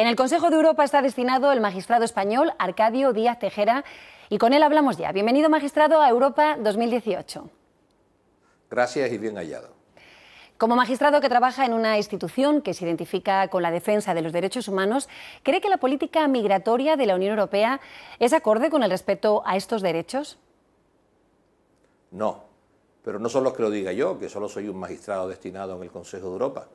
En el Consejo de Europa está destinado el magistrado español Arcadio Díaz Tejera y con él hablamos ya. Bienvenido, magistrado, a Europa 2018. Gracias y bien hallado. Como magistrado que trabaja en una institución que se identifica con la defensa de los derechos humanos, ¿cree que la política migratoria de la Unión Europea es acorde con el respeto a estos derechos? No, pero no solo que lo diga yo, que solo soy un magistrado destinado en el Consejo de Europa,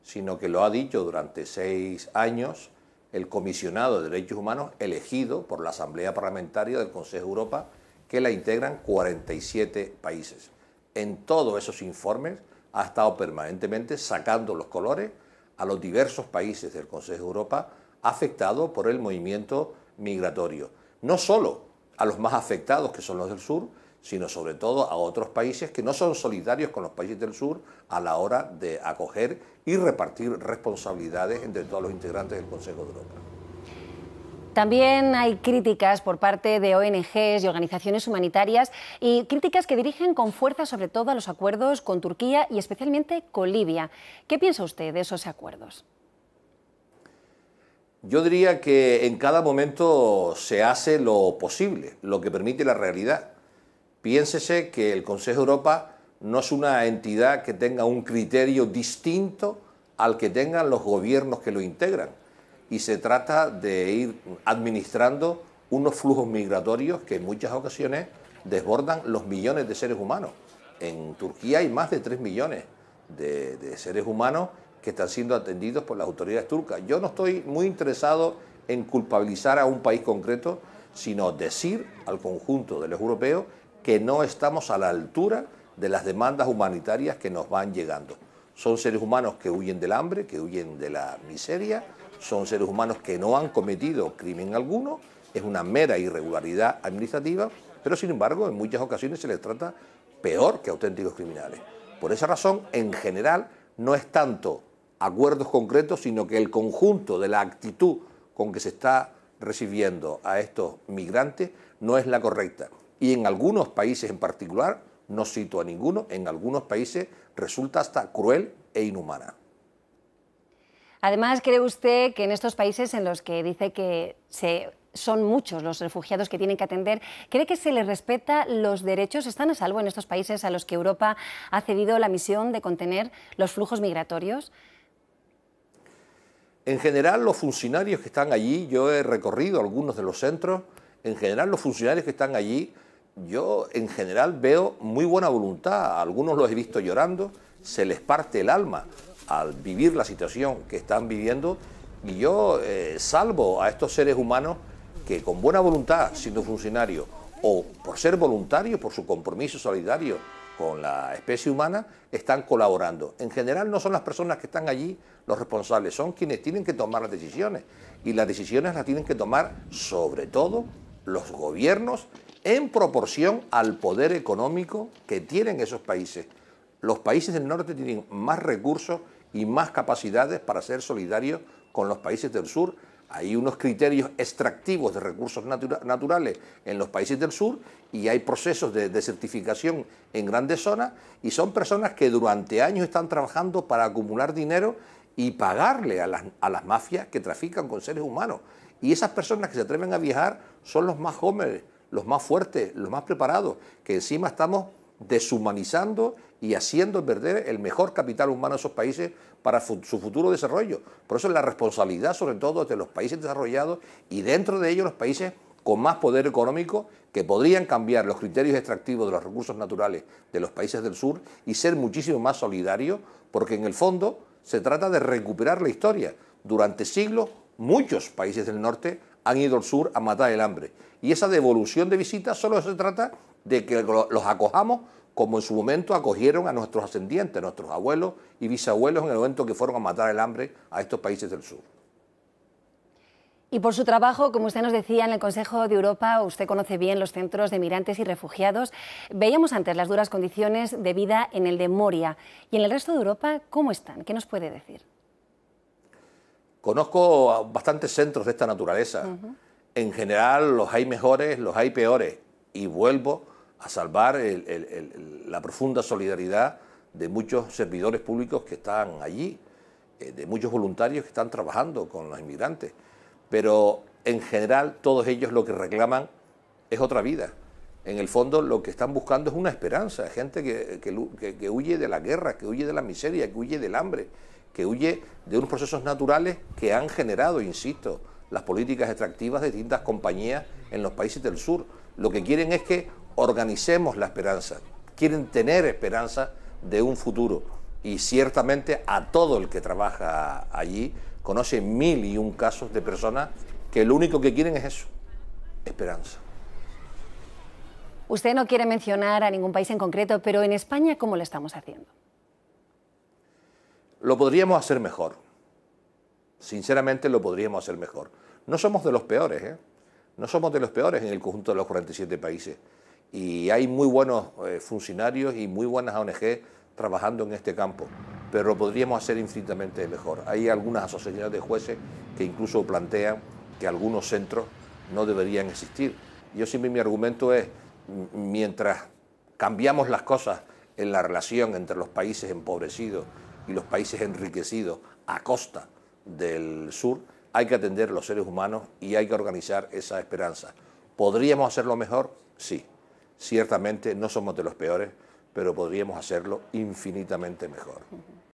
sino que lo ha dicho durante 6 años el comisionado de derechos humanos elegido por la Asamblea Parlamentaria del Consejo de Europa, que la integran 47 países. En todos esos informes ha estado permanentemente sacando los colores a los diversos países del Consejo de Europa afectados por el movimiento migratorio. No solo a los más afectados, que son los del sur, sino sobre todo a otros países que no son solidarios con los países del sur a la hora de acoger y repartir responsabilidades entre todos los integrantes del Consejo de Europa. También hay críticas por parte de ONGs y organizaciones humanitarias y críticas que dirigen con fuerza sobre todo a los acuerdos con Turquía y especialmente con Libia. ¿Qué piensa usted de esos acuerdos? Yo diría que en cada momento se hace lo posible, lo que permite la realidad. Piénsese que el Consejo de Europa no es una entidad que tenga un criterio distinto al que tengan los gobiernos que lo integran. Y se trata de ir administrando unos flujos migratorios que en muchas ocasiones desbordan los millones de seres humanos. En Turquía hay más de 3 millones de seres humanos que están siendo atendidos por las autoridades turcas. Yo no estoy muy interesado en culpabilizar a un país concreto, sino decir al conjunto de los europeos que no estamos a la altura de las demandas humanitarias que nos van llegando. Son seres humanos que huyen del hambre, que huyen de la miseria, son seres humanos que no han cometido crimen alguno, es una mera irregularidad administrativa, pero sin embargo en muchas ocasiones se les trata peor que auténticos criminales. Por esa razón, en general, no es tanto acuerdos concretos, sino que el conjunto de la actitud con que se está recibiendo a estos migrantes no es la correcta. Y en algunos países en particular, no cito a ninguno, en algunos países resulta hasta cruel e inhumana. Además, ¿cree usted que en estos países en los que dice que son muchos los refugiados que tienen que atender, cree que se les respeta los derechos? ¿Están a salvo en estos países a los que Europa ha cedido la misión de contener los flujos migratorios? En general, los funcionarios que están allí, yo he recorrido algunos de los centros, en general los funcionarios que están allí, yo en general veo muy buena voluntad, a algunos los he visto llorando, se les parte el alma al vivir la situación que están viviendo, y yo salvo a estos seres humanos que con buena voluntad, siendo funcionarios, o por ser voluntarios, por su compromiso solidario con la especie humana, están colaborando. En general no son las personas que están allí los responsables, son quienes tienen que tomar las decisiones, y las decisiones las tienen que tomar sobre todo los gobiernos en proporción al poder económico que tienen esos países. Los países del norte tienen más recursos y más capacidades para ser solidarios con los países del sur. Hay unos criterios extractivos de recursos naturales en los países del sur y hay procesos de desertificación en grandes zonas, y son personas que durante años están trabajando para acumular dinero y pagarle a las mafias que trafican con seres humanos. Y esas personas que se atreven a viajar son los más jóvenes, los más fuertes, los más preparados, que encima estamos deshumanizando y haciendo perder el mejor capital humano de esos países para su futuro desarrollo. Por eso la responsabilidad sobre todo de los países desarrollados y dentro de ellos los países con más poder económico, que podrían cambiar los criterios extractivos de los recursos naturales de los países del sur y ser muchísimo más solidarios, porque en el fondo se trata de recuperar la historia. Durante siglos muchos países del norte han ido al sur a matar el hambre, y esa devolución de visitas solo se trata de que los acojamos como en su momento acogieron a nuestros ascendientes, a nuestros abuelos y bisabuelos en el momento que fueron a matar el hambre a estos países del sur. Y por su trabajo, como usted nos decía, en el Consejo de Europa, usted conoce bien los centros de migrantes y refugiados. Veíamos antes las duras condiciones de vida en el de Moria. ¿Y en el resto de Europa cómo están? ¿Qué nos puede decir? Conozco bastantes centros de esta naturaleza. En general los hay mejores, los hay peores. Y vuelvo a salvar la profunda solidaridad de muchos servidores públicos que están allí. de muchos voluntarios que están trabajando con los inmigrantes, pero en general todos ellos lo que reclaman es otra vida. En el fondo lo que están buscando es una esperanza, gente que huye de la guerra, que huye de la miseria, que huye del hambre, que huye de unos procesos naturales que han generado, insisto, las políticas extractivas de distintas compañías en los países del sur. Lo que quieren es que organicemos la esperanza, quieren tener esperanza de un futuro. Y ciertamente a todo el que trabaja allí conoce 1001 casos de personas que lo único que quieren es eso, esperanza. Usted no quiere mencionar a ningún país en concreto, pero en España, ¿cómo lo estamos haciendo? Lo podríamos hacer mejor. Sinceramente lo podríamos hacer mejor. No somos de los peores, ¿eh? No somos de los peores en el conjunto de los 47 países. Y hay muy buenos funcionarios y muy buenas ONG trabajando en este campo, pero lo podríamos hacer infinitamente mejor. Hay algunas asociaciones de jueces que incluso plantean que algunos centros no deberían existir. Yo siempre mi argumento es, mientras cambiamos las cosas en la relación entre los países empobrecidos y los países enriquecidos a costa del sur, hay que atender a los seres humanos y hay que organizar esa esperanza. ¿Podríamos hacerlo mejor? Sí. Ciertamente no somos de los peores, pero podríamos hacerlo infinitamente mejor.